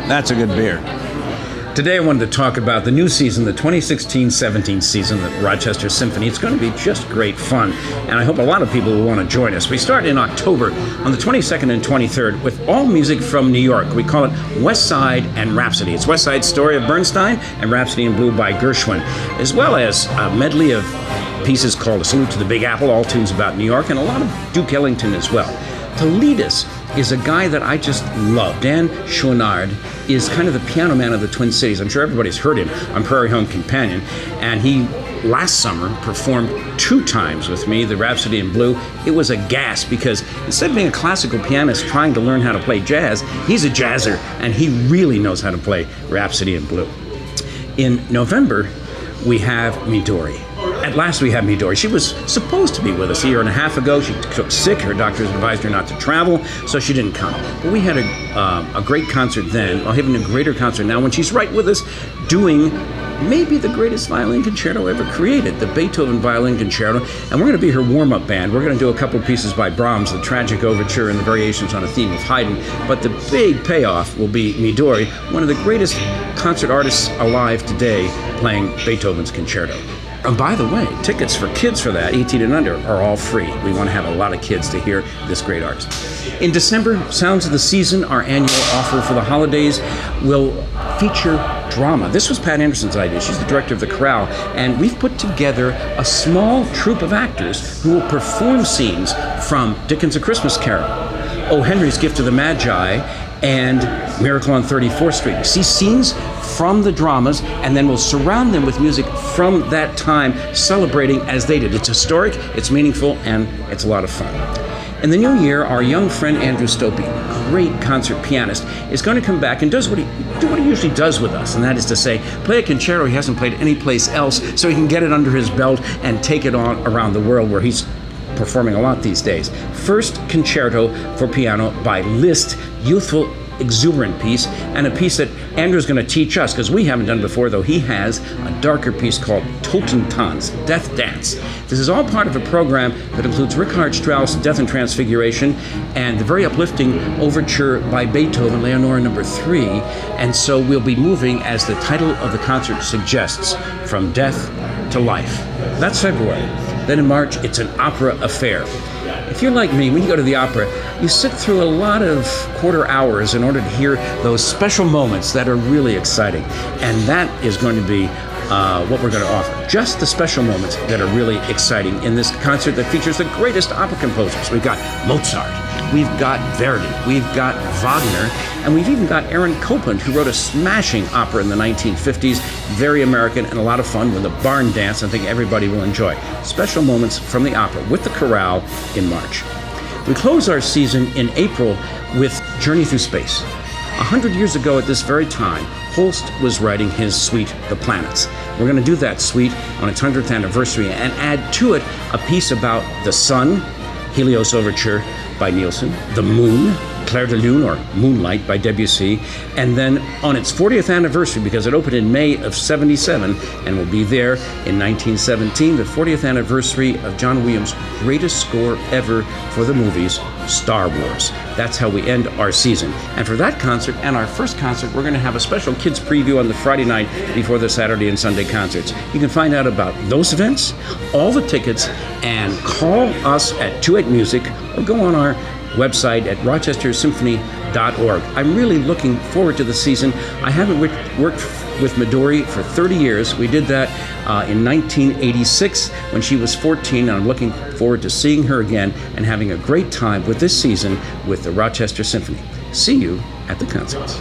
That's a good beer. Today I wanted to talk about the new season, the 2016-17 season at Rochester Symphony. It's going to be just great fun, and I hope a lot of people will want to join us. We start in October on the 22nd and 23rd with all music from New York. We call it West Side and Rhapsody. It's West Side Story of Bernstein and Rhapsody in Blue by Gershwin, as well as a medley of pieces called A Salute to the Big Apple, all tunes about New York, and a lot of Duke Ellington as well. To lead us is a guy that I just love. Dan Chouinard is kind of the piano man of the Twin Cities. I'm sure everybody's heard him on Prairie Home Companion, and he last summer performed 2 times with me, the Rhapsody in Blue. It was a gas because instead of being a classical pianist trying to learn how to play jazz, he's a jazzer, and he really knows how to play Rhapsody in Blue. In November, we have Midori. At last we have Midori. She was supposed to be with us a year and a half ago. She took sick. Her doctors advised her not to travel, so she didn't come. But we had a great concert then, while having a greater concert now when she's right with us doing maybe the greatest violin concerto ever created, the Beethoven Violin Concerto, and we're going to be her warm-up band. We're going to do a couple pieces by Brahms, the Tragic Overture and the variations on a theme of Haydn, but the big payoff will be Midori, one of the greatest concert artists alive today, playing Beethoven's Concerto. And by the way, tickets for kids for that, 18 and under, are all free. We want to have a lot of kids to hear this great artist. In December, Sounds of the Season, our annual offer for the holidays, will feature drama. This was Pat Anderson's idea. She's the director of the chorale, and we've put together a small troupe of actors who will perform scenes from Dickens' A Christmas Carol, O. Henry's Gift to the Magi, and Miracle on 34th Street. You see scenes from the dramas, and then we'll surround them with music from that time, celebrating as they did. It's historic, it's meaningful, and it's a lot of fun. In the new year, our young friend Andrew Stoppe, great concert pianist, is going to come back and do what he usually does with us, and that is to say, play a concerto he hasn't played anyplace else, so he can get it under his belt and take it on around the world, where he's performing a lot these days. First concerto for piano by Liszt, youthful, exuberant piece, and a piece that Andrew's going to teach us, because we haven't done before, though he has a darker piece called Totentanz, Death Dance. This is all part of a program that includes Richard Strauss' Death and Transfiguration, and the very uplifting overture by Beethoven, Leonora No. 3, and so we'll be moving, as the title of the concert suggests, from death to life. That's February. Then in March, it's an opera affair. If you're like me, when you go to the opera, you sit through a lot of quarter hours in order to hear those special moments that are really exciting. And that is going to be what we're going to offer. Just the special moments that are really exciting in this concert that features the greatest opera composers. We've got Mozart, we've got Verdi, we've got Wagner, and we've even got Aaron Copland, who wrote a smashing opera in the 1950s, very American and a lot of fun with a barn dance I think everybody will enjoy. Special moments from the opera with the chorale in March. We close our season in April with Journey Through Space. 100 years ago at this very time, Holst was writing his suite, The Planets. We're going to do that suite on its 100th anniversary and add to it a piece about the sun, Helios Overture by Nielsen, the moon, Clair de Lune, or Moonlight by Debussy, and then on its 40th anniversary, because it opened in May of 77 and will be there in 1917, the 40th anniversary of John Williams' greatest score ever for the movies, Star Wars. That's how we end our season. And for that concert and our first concert, we're going to have a special kids preview on the Friday night before the Saturday and Sunday concerts. You can find out about those events, all the tickets, and call us at 28 Music or go on our website at rochestersymphony.org. I'm really looking forward to the season. I haven't worked with Midori for 30 years. We did that in 1986 when she was 14, and I'm looking forward to seeing her again and having a great time with this season with the Rochester Symphony. See you at the concerts.